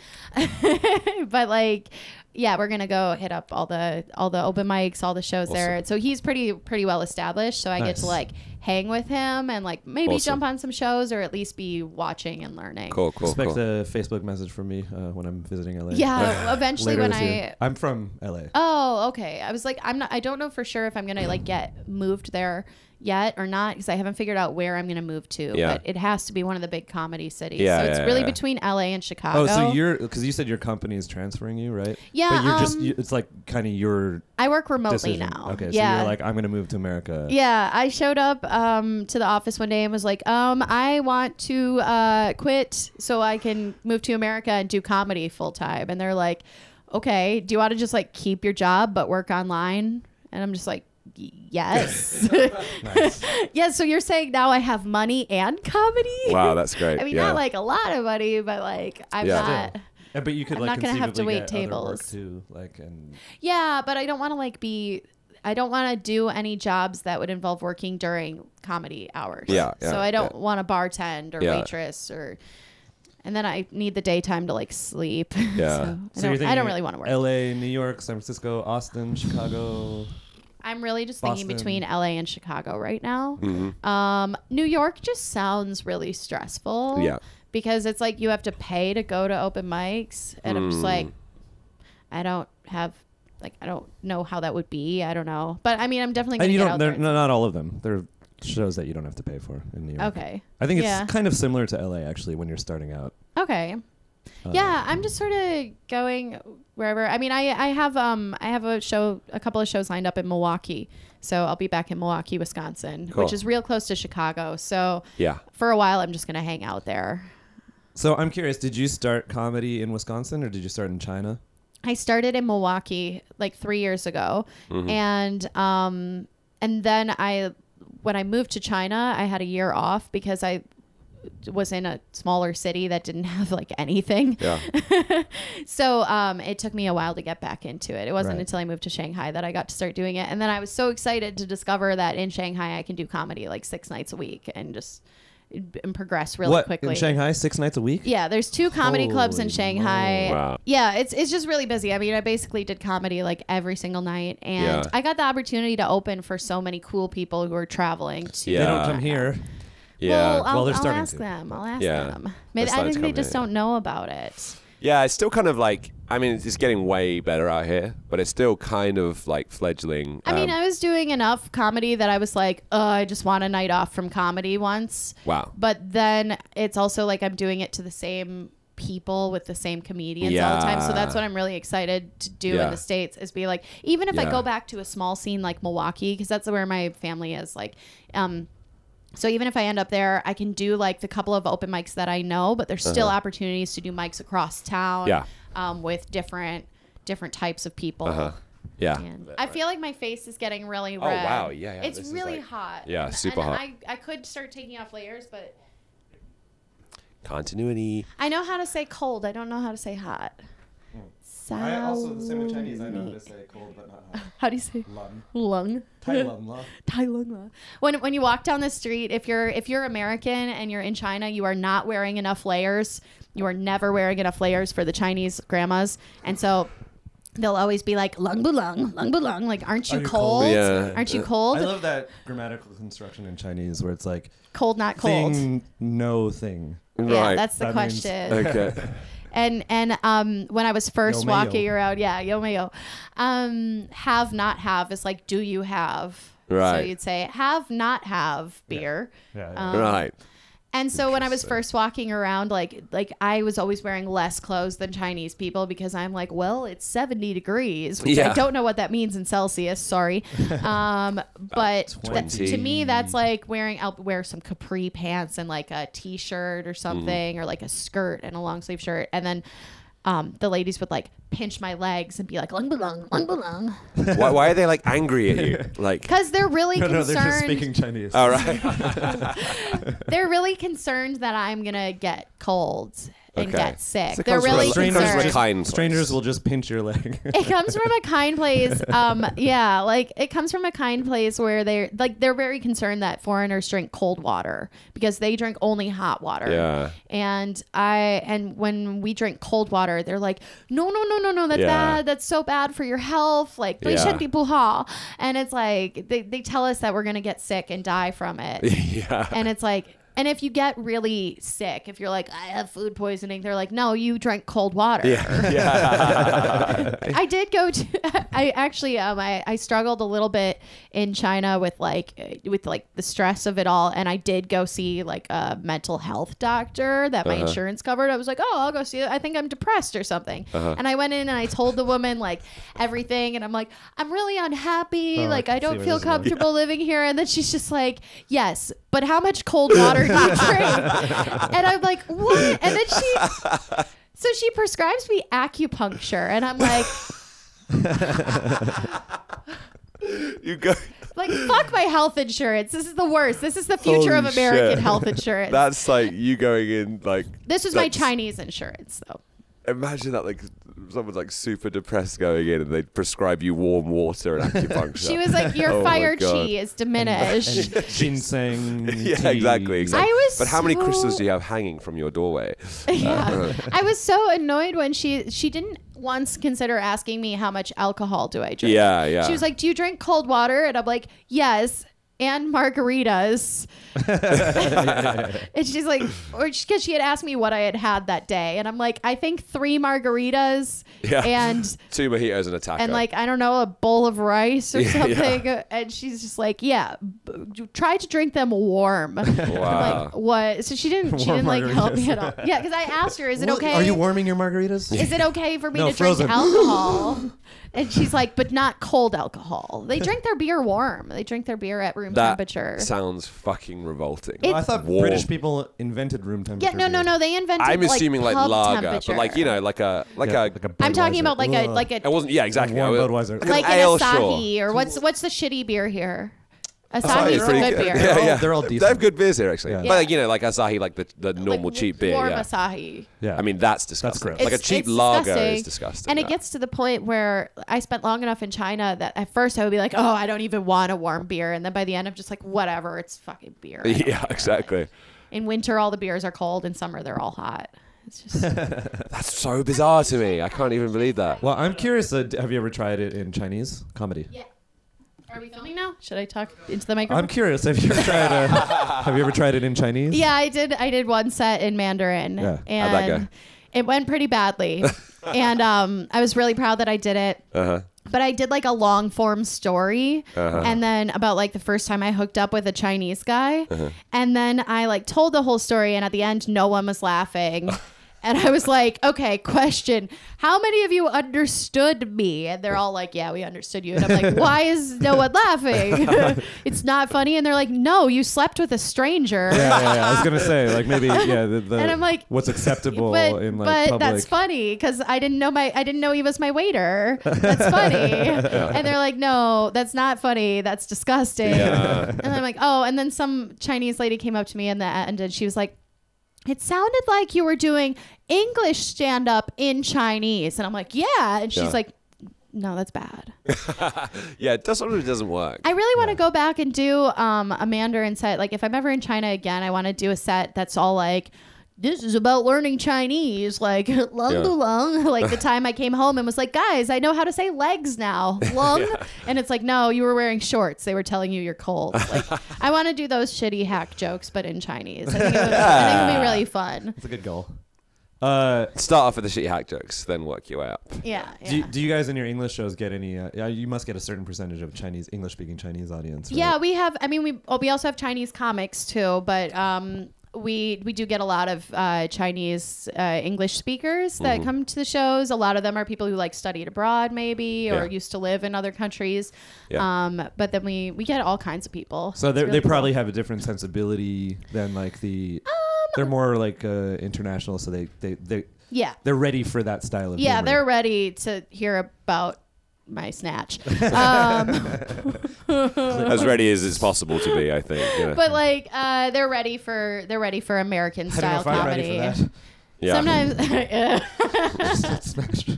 but like, yeah, we're gonna go hit up all the open mics, all the shows there. So he's pretty well established. So I get to like hang with him and like maybe jump on some shows or at least be watching and learning. Cool. Expect a Facebook message from me when I'm visiting LA. Yeah, eventually Later when this year. I'm from LA. Oh, okay. I was like, I don't know for sure if I'm gonna like get moved there yet or not because I haven't figured out where I'm gonna move to. Yeah. But it has to be one of the big comedy cities. Yeah, so it's yeah, really yeah. between LA and Chicago. Oh, so because you said your company is transferring you, right? Yeah, But you're just it's like kind of your I work remotely decision. now. Okay, so yeah. you're like, I'm gonna move to America. Yeah, I showed up to the office one day and was like, I want to quit so I can move to America and do comedy full time. And they're like, okay, do you want to just like keep your job but work online? And I'm just like, yes. Nice. Yeah, so you're saying now I have money and comedy? Wow, that's great. I mean, yeah. not like a lot of money, but like I'm Yeah. not. Yeah, but you could I'm like not gonna have to conceivably wait get other work tables. too, like and Yeah, but I don't want to like be. I don't want to do any jobs that would involve working during comedy hours. Yeah, So I don't want to bartend or Yeah. waitress or. And then I need the daytime to like sleep. Yeah. So I don't really want to work. LA, New York, San Francisco, Austin, Chicago. I'm really just Boston. thinking between LA and Chicago right now. Mm-hmm. New York just sounds really stressful. Yeah. Because it's like you have to pay to go to open mics, and I'm just like, I don't know how that would be. I don't know, but I mean, I'm definitely And gonna you get don't. out They're there. no, not all of them. There are shows that you don't have to pay for in New York. Okay. I think it's Yeah. kind of similar to LA actually when you're starting out. Okay. Yeah, I'm just sort of going wherever. I mean, I have a couple of shows lined up in Milwaukee, so I'll be back in Milwaukee, Wisconsin, Cool. which is real close to Chicago. So Yeah. for a while, I'm just gonna hang out there. So I'm curious, did you start comedy in Wisconsin or did you start in China? I started in Milwaukee like 3 years ago, and then when I moved to China, I had a year off because I was in a smaller city that didn't have like anything. Yeah. So it took me a while to get back into it. It wasn't Right. until I moved to Shanghai that I got to start doing it. And then I was so excited to discover that in Shanghai I can do comedy like 6 nights a week and just and progress really What quickly. in Shanghai? 6 nights a week? Yeah, there's 2 comedy clubs in Holy Shanghai. moly. Wow. Yeah, it's just really busy. I mean, I basically did comedy like every single night, and Yeah. I got the opportunity to open for so many cool people who are traveling to. Yeah. They don't come here. Yeah. Well, Well, they're I'll starting ask to. them. I'll ask Yeah. them. They're Maybe I starting think to they come just here. don't know about it. Yeah, it's still kind of like, I mean, it's getting way better out here, but it's still kind of like fledgling. I mean, I was doing enough comedy that I was like, I just want a night off from comedy once. Wow. But then it's also like I'm doing it to the same people with the same comedians all the time. So that's what I'm really excited to do Yeah. in the States is be like, even if I Yeah. go back to a small scene like Milwaukee, because that's where my family is, like, so even if I end up there, I can do like the couple of open mics that I know, but there's still opportunities to do mics across town Yeah. with different types of people. Yeah. And I feel like my face is getting really Oh, red. wow. Yeah, yeah. It's This is really like- hot. yeah, super hot. I could start taking off layers, but Continuity. I know how to say cold. I don't know how to say hot. I also, the same with Chinese, I know how to say cold but not hot. How do you say Lung. lung? Tai lung la. Tai lung la. When you walk down the street, if you're American and you're in China, you are not wearing enough layers. You are never wearing enough layers for the Chinese grandmas. And so they'll always be like, lung bulung, like, aren't you Are you cold? cold? Yeah. Aren't you cold? I love that grammatical construction in Chinese where it's like Cold, not cold. thing, no thing. Yeah, Right. that's the That means- question. Okay. And when I was first Yo, mayo. walking around, yo mayo, have not have is like, do you have? Right. So you'd say have not have beer. Yeah. Right. And so when I was first walking around, like I was always wearing less clothes than Chinese people because I'm like, well, it's 70 degrees, which Yeah. I don't know what that means in Celsius. Sorry. But 20. to me, that's like I'll wear some capri pants and like a t-shirt or something, or like a skirt and a long sleeve shirt. And then the ladies would like pinch my legs and be like, lung belong, lung belong. Why are they like angry at you? Like, Because they're really No, concerned. they're just speaking Chinese. all right. They're really concerned that I'm gonna get cold and Okay. get sick. So it They're comes from really a- Strangers, Concerned. concerned. Kind place. strangers will just pinch your leg. It comes from a kind place. Yeah, like it comes from a kind place where they're very concerned that foreigners drink cold water because they drink only hot water. Yeah. And when we drink cold water, they're like, no, that's Yeah. bad. That's so bad for your health. Like, Yeah. and it's like they tell us that we're gonna get sick and die from it. Yeah. And it's like, and if you get really sick, if you're like, I have food poisoning, they're like, no, you drank cold water. Yeah. I did go to, I actually, I struggled a little bit in China with like the stress of it all. And I did go see like a mental health doctor that my insurance covered. I was like, oh, I'll go see it. I think I'm depressed or something. And I went in and I told the woman like everything. And I'm like, I'm really unhappy. Oh, like, I I can see don't where feel this is going. comfortable living here. And then she's just like, yes, but how much cold water do you drink? And I'm like, what? And then so she prescribes me acupuncture, and I'm like, You go. like, fuck my health insurance. This is the worst. This is the future of Holy American shit. health insurance. That's like you going in like. This was my that's- Chinese insurance, though. Imagine that, like someone's like super depressed going in and they prescribe you warm water and acupuncture. She was like, your Oh my fire God. chi is diminished. Ginseng. Yeah, tea. exactly. I was But how many so- crystals do you have hanging from your doorway? Yeah. I was so annoyed when she didn't once consider asking me how much alcohol do I drink. Yeah. She was like, do you drink cold water? And I'm like, yes. And margaritas. And she's like, because she had asked me what I had that day. And I'm like, I think 3 margaritas Yeah. and 2 mojitos and a taco. like, I don't know, a bowl of rice or Yeah, something. yeah. And she's just like, yeah, try to drink them warm. I'm Wow. like, what? So she didn't Warm like help me margaritas. at all. Yeah, because I asked her, is it What- okay? Are you warming your margaritas? Is it okay for me No, to drink frozen. alcohol? And she's like, but not cold alcohol. They drink their beer warm. They drink their beer at room that temperature. sounds fucking revolting. It- I thought Warm. British people invented room temperature. Yeah, no. beer. They invented. I'm assuming like pub lager, temperature. but like, you know, like a Yeah, I'm talking Budweiser. about like a Ugh. like it a wasn't. Yeah, exactly. Warm I was- Budweiser. like an an ale, Asahi sure. or what's the shitty beer here? Asahi Asahi's is the pretty good good. beer. Yeah, They're all They decent. have good beers here, actually. Yeah. But like, you know, like Asahi, like the normal Like cheap beer. warm Yeah. Asahi. Yeah. I mean, that's disgusting. gross. Like a It's- cheap it's lager disgusting. is disgusting. And it yeah. gets to the point where I spent long enough in China that at first I would be like, oh, I don't even want a warm beer. And then by the end, I'm just like, whatever, it's fucking beer. I don't Yeah, care. exactly. In winter, all the beers are cold. In summer, they're all hot. It's just That's so bizarre to me. I can't even believe that. Well, I'm curious. Have you ever tried it in Chinese comedy? yeah. Are we filming now? Should I talk into the microphone? I'm curious. Have you ever tried? Have you ever tried it in Chinese? Yeah, I did one set in Mandarin, Yeah. and How'd that go? it went pretty badly. And I was really proud that I did it. Uh-huh. But I did like a long form story, and then about like the first time I hooked up with a Chinese guy, and then I like told the whole story, and at the end, no one was laughing. And I was like, okay, question. How many of you understood me? And they're all like, yeah, we understood you. And I'm like, why is no one laughing? It's not funny. And they're like, no, you slept with a stranger. Yeah. I was gonna say like maybe the And I'm like, what's acceptable but, in like but public. that's funny because I didn't know he was my waiter. That's funny. And they're like, no, that's not funny. That's disgusting. Yeah. And I'm like, oh. And then some Chinese lady came up to me in the end and she was like, it sounded like you were doing English stand-up in Chinese. And I'm like, yeah. And she's Yeah. like, no, that's bad. Yeah, it doesn't work. I really want to go back and do a Mandarin set. Like if I'm ever in China again, I want to do a set that's all like this is about learning Chinese, like lung Yeah. long. Like the time I came home and was like, guys, I know how to say legs now, lung. And it's like, no, you were wearing shorts. They were telling you you're cold. Like, I want to do those shitty hack jokes, but in Chinese. I think it would be really fun. It's a good goal. Start off with the shitty hack jokes, then work your way up. Yeah. Do you guys in your English shows get any? You must get a certain percentage of English speaking Chinese audience. Right? Yeah, we have. I mean, we also have Chinese comics too, but we do get a lot of Chinese English speakers that come to the shows. A lot of them are people who like studied abroad, maybe, or used to live in other countries. Yeah. But then we get all kinds of people. So It's really they probably cool. have a different sensibility than like the. They're more like international, so they're ready for that style of humor. They're ready to hear about my snatch. As ready as it's possible to be, I think. You know. But like they're ready for American I don't know style if I'm comedy. ready for that. Yeah. Sometimes Smashed.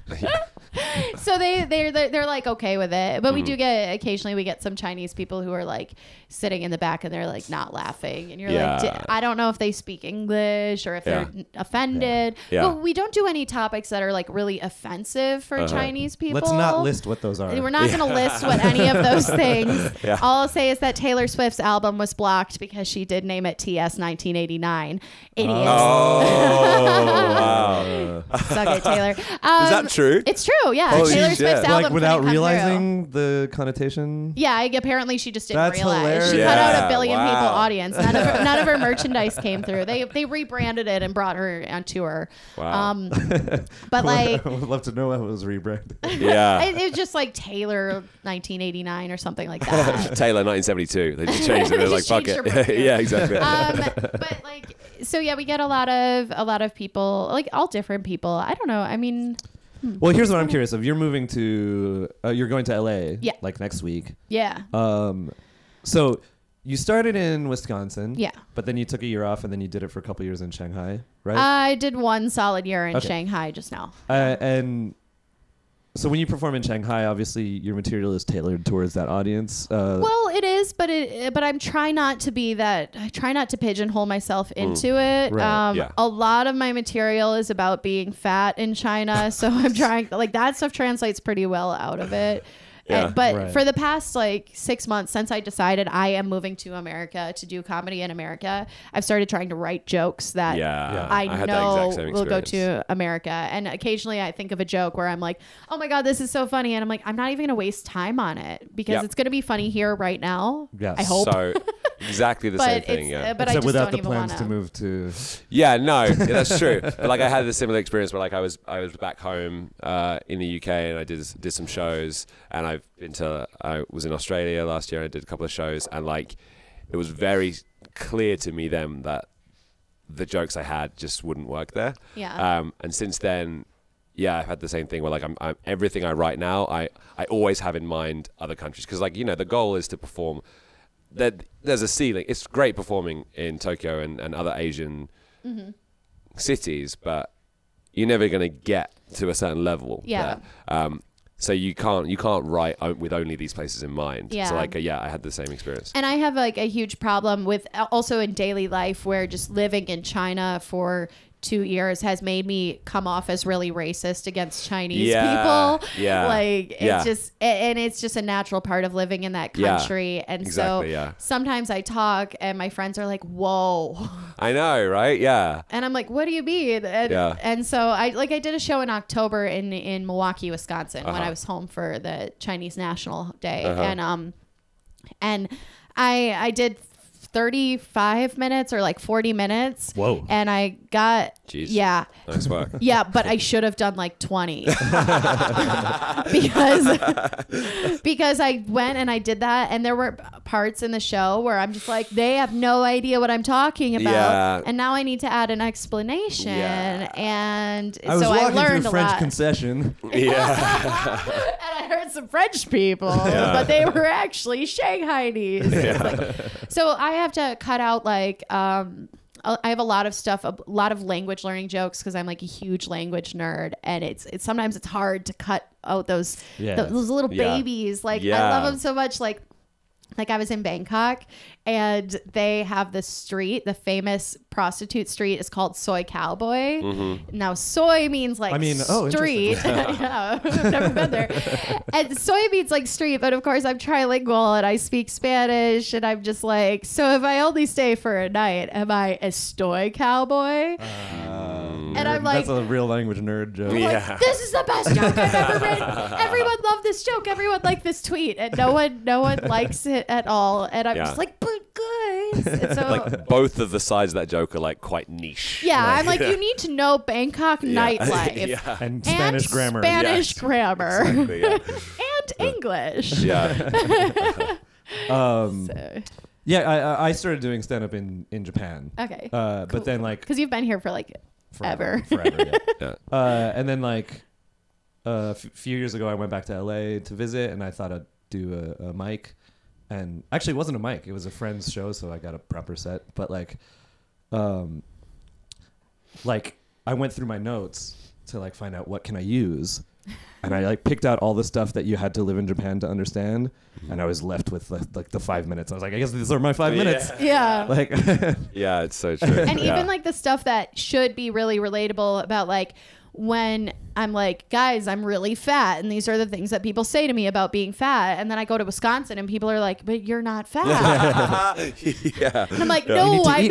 so they're like okay with it, but we do get occasionally we get some Chinese people who are like sitting in the back and they're like not laughing, and you're like, I don't know if they speak English or if they're offended. Yeah. But we don't do any topics that are like really offensive for Chinese people. Let's not list what those are. We're not going to list what any of those things. Yeah. All I'll say is that Taylor Swift's album was blocked because she did name it TS 1989. Idiots. Oh, wow. Suck it, Taylor. Is that true? It's true, yeah. Holy Taylor shit. Swift's album like without couldn't come through. realizing the connotation. Yeah, apparently she just didn't That's realize. hilarious. She cut Yeah, out a billion wow. people audience. None of her merchandise came through. They rebranded it and brought her on tour. Wow. But like, I would love to know how it was rebranded. Yeah. it was just like Taylor 1989 or something like that. Taylor 1972. They just changed it. They're like, Just fuck changed it. her birth year. Yeah, exactly. But like, so yeah, we get a lot of people, like all different people. I don't know. I mean, Well, here's what I'm curious of. You're moving to, you're going to LA, Yeah. like next week. yeah. So you started in Wisconsin, Yeah. but then you took a year off and then you did it for a couple years in Shanghai, right? I did one solid year in Okay. Shanghai just now. And so when you perform in Shanghai, obviously your material is tailored towards that audience. Well, it is, but I'm trying not to be that. I try not to pigeonhole myself into it. Right. Yeah. A lot of my material is about being fat in China, so I'm trying like that stuff translates pretty well out of it. Yeah. But Right. for the past like 6 months since I decided I am moving to America to do comedy in America, I've started trying to write jokes that Yeah. I had that know exact same will go experience. to America. And occasionally I think of a joke where I'm like, oh my God, this is so funny. And I'm like, I'm not even going to waste time on it because Yep. it's going to be funny here right now. Yes. I hope. So exactly the same But thing. Yeah. but I Except just without don't the even plans want to move to. Yeah, no, yeah, that's true. But like I had a similar experience where like I was back home in the UK and I did some shows, and I was in Australia last year and I did a couple of shows, and like it was very clear to me then that the jokes I had just wouldn't work there. Yeah. And since then, yeah, I've had the same thing where like I'm everything I write now, I always have in mind other countries, because like, you know, the goal is to perform. There's a ceiling. It's great performing in Tokyo and other Asian cities, but you're never going to get to a certain level. Yeah. There. So you can't write with only these places in mind. Yeah. So like I had the same experience. And I have like a huge problem with also in daily life where just living in China for 2 years has made me come off as really racist against Chinese people. Yeah. Like it's just a natural part of living in that Yeah. country. And Exactly, so yeah. sometimes I talk and my friends are like, whoa. I know, right? Yeah. And I'm like, what do you mean? And so I did a show in October in Milwaukee, Wisconsin, when I was home for the Chinese National Day. And I did 35 minutes or like 40 minutes. Whoa. And I got, Jeez. yeah. Nice work. Yeah, but I should have done like 20 because I went and I did that, and there were parts in the show where I'm just like, they have no idea what I'm talking about, Yeah. and now I need to add an explanation, Yeah. and I was so walking I learned through a French lot. concession. Yeah. And I heard some French people, but they were actually Shanghainese. It's like- so I have to cut out like I have a lot of stuff, a lot of language learning jokes because I'm like a huge language nerd, and it's sometimes it's hard to cut out those Yeah. those little Yeah. babies. Like I Yeah. love them so much. Like Like I was in Bangkok and they have this street, the famous prostitute street is called Soy Cowboy. Now soy means like street. Yeah, I've never been there. And soy means like street, but of course I'm trilingual and I speak Spanish and I'm just like, so if I only stay for a night, am I a soy cowboy? And I'm like, that's a real language nerd joke. like, this is the best joke I've ever written. Everyone loved this joke. Everyone liked this tweet, and no one likes it at all. And I'm just like, but guys, and so, like both of the sides of that joke are like quite niche. Yeah, I'm like, you need to know Bangkok nightlife and Spanish grammar, Spanish grammar, Exactly, and English. Yeah, I started doing stand up in Japan. Okay, but then like because you've been here for like forever. And then like a few years ago, I went back to LA to visit, and I thought I'd do a mic. And actually, it wasn't a mic; it was a friend's show, so I got a proper set. But like I went through my notes to like find out what can I use, and I like picked out all the stuff that you had to live in Japan to understand, and I was left with like the 5 minutes. I was like, I guess these are my 5 minutes. Yeah. Like, yeah, it's so true. And even like the stuff that should be really relatable about like when I'm like, guys, I'm really fat, and these are the things that people say to me about being fat, and then I go to Wisconsin and people are like, but you're not fat. And I'm like, no, I'm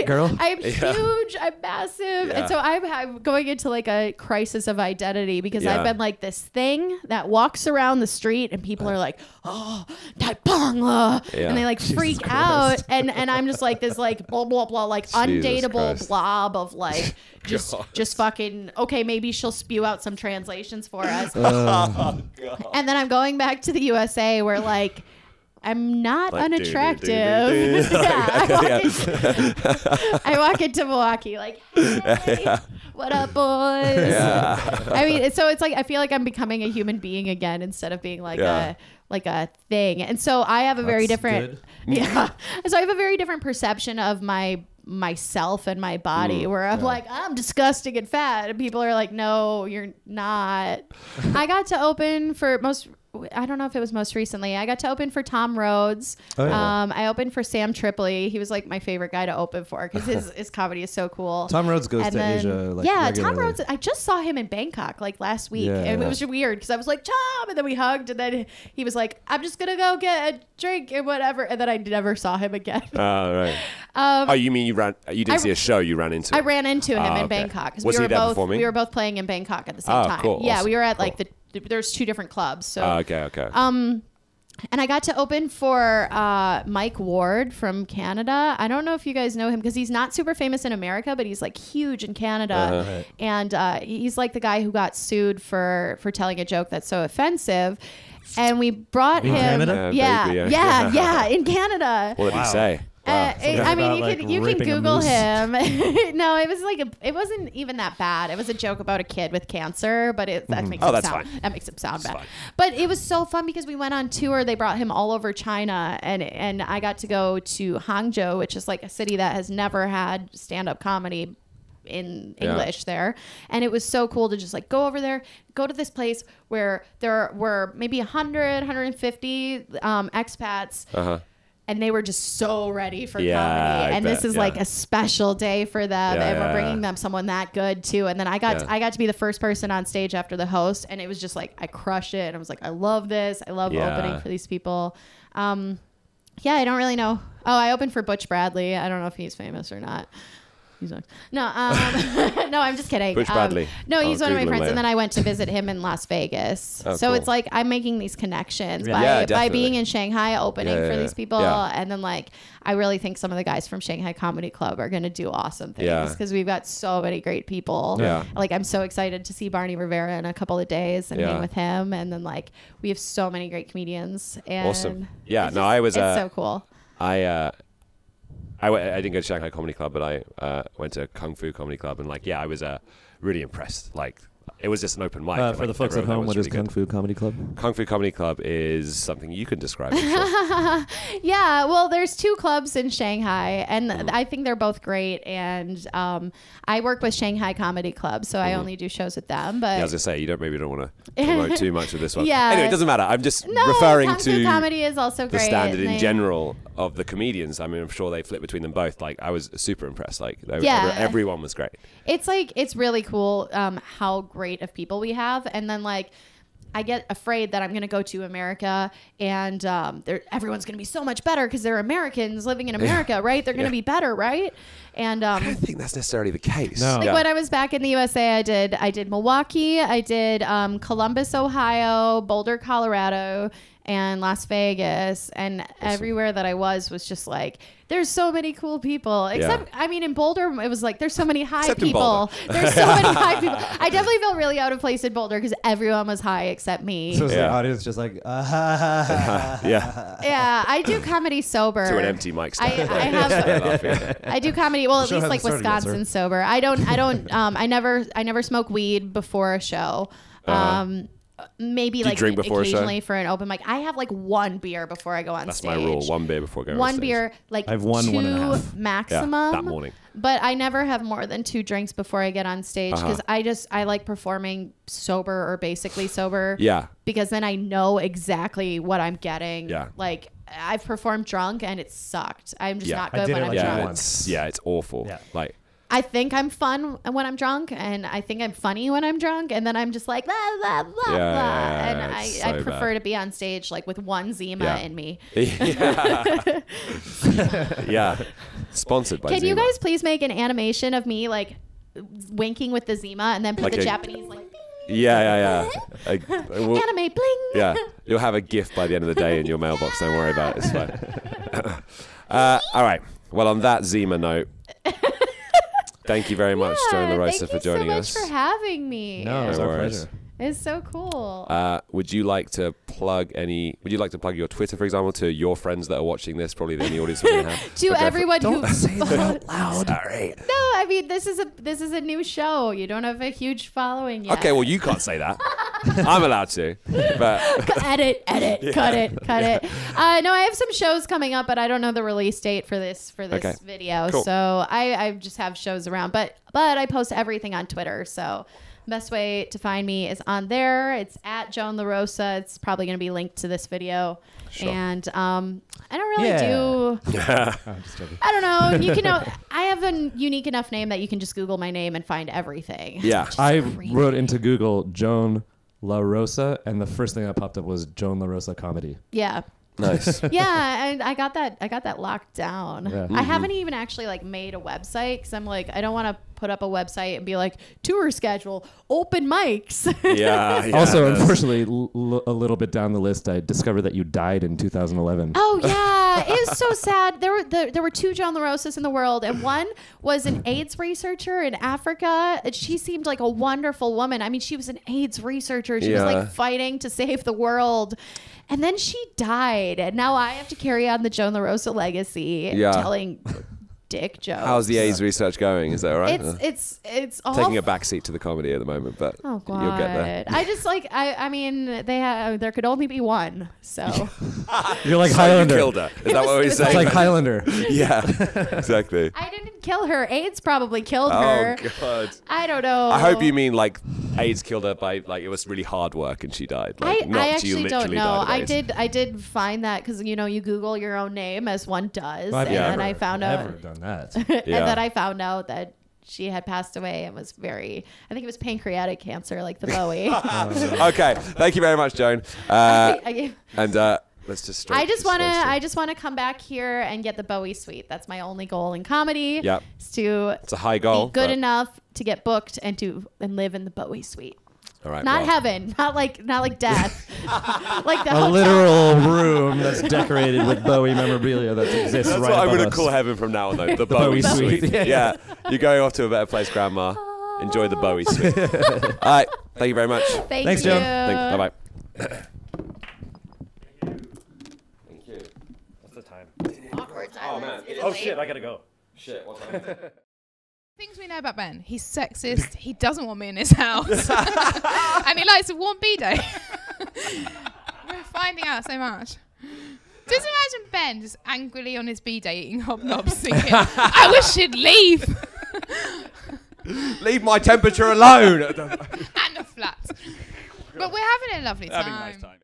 huge, I'm massive. And so I'm going into like a crisis of identity because I've been like this thing that walks around the street and people are like, oh, Taipangla, and they like freak out, and I'm just like this like blah blah blah like undateable blob of like just fucking okay, maybe she'll spew out some translations for us. And then I'm going back to the USA where like I'm not unattractive. I walk into Milwaukee like, hey, what up, boys? I mean, so it's like I feel like I'm becoming a human being again instead of being like a thing. And so I have a very different So I have a very different perception of myself and my body where I'm like, I'm disgusting and fat, and people are like, no, you're not. I got to open for I don't know if it was most recently. I got to open for Tom Rhodes. I opened for Sam Tripoli. He was like my favorite guy to open for because his comedy is so cool. Tom Rhodes goes to Asia. Like, yeah, regularly. Tom Rhodes. I just saw him in Bangkok like last week, and it was weird because I was like, Tom, and then we hugged, and then he was like, I'm just gonna go get a drink and whatever, and then I never saw him again. Oh, right. You mean you didn't see a show? You ran into him? I ran into him in Bangkok because was he there performing? We were both playing in Bangkok at the same time. Cool. Yeah, Awesome. we were at like there's two different clubs. So okay. And I got to open for Mike Ward from Canada. I don't know if you guys know him because he's not super famous in America, but he's like huge in Canada. And he's like the guy who got sued for telling a joke that's so offensive. And we brought him. Canada? In Canada. What did he say? Wow. I mean, you can Google him. No, it was like it wasn't even that bad. It was a joke about a kid with cancer, but that makes it sound bad. Fine. But it was so fun because we went on tour. They brought him all over China, and I got to go to Hangzhou, which is like a city that has never had stand-up comedy in English there. And it was so cool to just like go over there, go to this place where there were maybe 100, 150 expats. And they were just so ready for comedy. And this is like a special day for them. And we're bringing them someone that good too. And then I got to be the first person on stage after the host. And it was just like, I crushed it. And I was like, I love this. I love opening for these people. I don't really know. Oh, I opened for Butch Bradley. I don't know if he's famous or not. He's like, no, no, I'm just kidding. Butch Bradley. No, he's one of my friends. And then I went to visit him in Las Vegas. So it's like I'm making these connections by being in Shanghai, opening for these people. And then like, I really think some of the guys from Shanghai Comedy Club are going to do awesome things because we've got so many great people. Like I'm so excited to see Barney Rivera in a couple of days and hang with him. And then like, we have so many great comedians. And awesome. Yeah, no, I was, it's so cool. I didn't go to Shanghai Comedy Club, but I went to Kung Fu Comedy Club, and like, I was really impressed. Like, it was just an open mic. For the folks at home, what is Kung Fu Comedy Club? Kung Fu Comedy Club is something you can describe. Yeah, well, there's 2 clubs in Shanghai, and I think they're both great. And I work with Shanghai Comedy Club, so I only do shows with them. But Yeah, as I say, you don't want to promote too much of this one. Yeah. Anyway, it doesn't matter. I'm just no, referring Kung Fu to comedy is also the great. standard in They- general of the comedians. I mean, I'm sure they flip between them both. Like, I was super impressed. Like, Yeah. everyone was great. It's really cool how great of people we have, and then like I get afraid that I'm going to go to America and everyone's going to be so much better because they're Americans living in America, right? They're going to be better, right? And I don't think that's necessarily the case. No. like when I was back in the USA, I did Milwaukee, I did Columbus, Ohio, Boulder, Colorado, and Las Vegas, and everywhere that I was just like, there's so many cool people. Except, I mean, in Boulder, it was like, there's so many high Except in people. Boulder. There's so many high people. I definitely felt really out of place in Boulder because everyone was high except me. So is the Yeah. audience just like, Yeah. Yeah, I do comedy sober. To an empty mic stand. I have. I do comedy. Well, at Show least like hasn't started yet, Wisconsin sir. sober. I never smoke weed before a show. Maybe Do you like drink before a show? occasionally for an open mic. I have like 1 beer before I go on That's stage. my rule. 1 beer before going on One stage. beer, like I've won 2 1.5. maximum. that morning. But I never have more than 2 drinks before I get on stage because I like performing sober or basically sober. Yeah. Because then I know exactly what I'm getting. Yeah. Like I've performed drunk and it sucked. I'm just Yeah. not I good did when it I'm like drunk. once. It's awful. Yeah. Like, I think I'm fun when I'm drunk, and I think I'm funny when I'm drunk, and then I'm just like blah blah blah Yeah, blah, yeah, and it's I so prefer bad. to be on stage like with 1 Zima Yeah. in me. yeah. Sponsored by Can you Zima. guys please make an animation of me like winking with the Zima and then put Like the a- Japanese like Yeah. We'll- anime bling? yeah. You'll have a gift by the end of the day in your mailbox. Don't worry about it. It's fine. All right. Well, on that Zima note, thank you very much, Joan La Rosa, for joining Thank us. you so much for having me. no, it was No our worries. pleasure. It's so cool. Would you like to plug your Twitter, for example, to your friends that are watching this? Probably the only audience we're gonna have. To everyone who say that out loud. Sorry. No, I mean this is a new show. You don't have a huge following yet. Okay, well you can't say that. I'm allowed to. But edit, cut it. No, I have some shows coming up, but I don't know the release date for this Okay. video. Cool. So I just have shows around, but I post everything on Twitter. So best way to find me is on there. It's at Joan La Rosa. It's probably going to be linked to this video. Sure. And I don't really Yeah. do. I'm just joking. I don't know. You can know. I have a unique enough name that you can just Google my name and find everything. yeah. I crazy. wrote into Google Joan La Rosa, and the first thing that popped up was Joan La Rosa comedy. Yeah. Nice. Yeah, and I got that locked down. Yeah. I haven't even actually like made a website because I'm like I don't want to put up a website and be like tour schedule, open mics. Yeah. Also, that's- unfortunately, a little bit down the list, I discovered that you died in 2011. Oh yeah, it was so sad. There were 2 Joan La Rosas in the world, and one was an AIDS researcher in Africa. And she seemed like a wonderful woman. I mean, she was an AIDS researcher. She was Yeah. like fighting to save the world. And then she died, and now I have to carry on the Joan La Rosa legacy, Yeah. telling dick jokes. How's the AIDS research going? Is that all right? It's all Taking a backseat to the comedy at the moment, but Oh God! you'll get there. I just like I mean there could only be one, so You're like You Highlander. killed her. Is that what we It was say? It's like Highlander. Yeah, exactly. I didn't kill her. AIDS probably killed Oh her. God. I don't know. I hope you mean like AIDS killed her by like it was really hard work and she died. Like, not I you actually don't literally know. died of AIDS. I did find that because you Google your own name as one does, I've and then I found never out, done that. and Yeah. then I found out that she had passed away and was I think it was pancreatic cancer, like the Bowie. Okay, thank you very much, Joan. And let's just. I just want to come back here and get the Bowie suite. That's my only goal in comedy. Yep. Is to It's a high goal. be good but- enough to get booked and live in the Bowie suite. All right. Not well, heaven, not like death. Like the A hotel. literal room that's decorated with Bowie memorabilia that exists That's right what I'm above going to us. call heaven from now on, though. The Bowie Bowie suite. suite. Yeah. You're going off to a better place, Grandma. Enjoy the Bowie suite. All right. Thank you very much. you. Thanks, Joan. Bye bye. Thank you. What's the time? Awkward silence. man. Is it Oh late? shit, I gotta go. Shit. What time? Things we know about Ben. He's sexist. He doesn't want me in his house. And he likes a warm B-day. We're finding out so much. Just imagine Ben just angrily on his B-day eating hobnobs thinking, I wish she'd leave. Leave my temperature alone. And the flat. But we're having a lovely time. Having a nice time.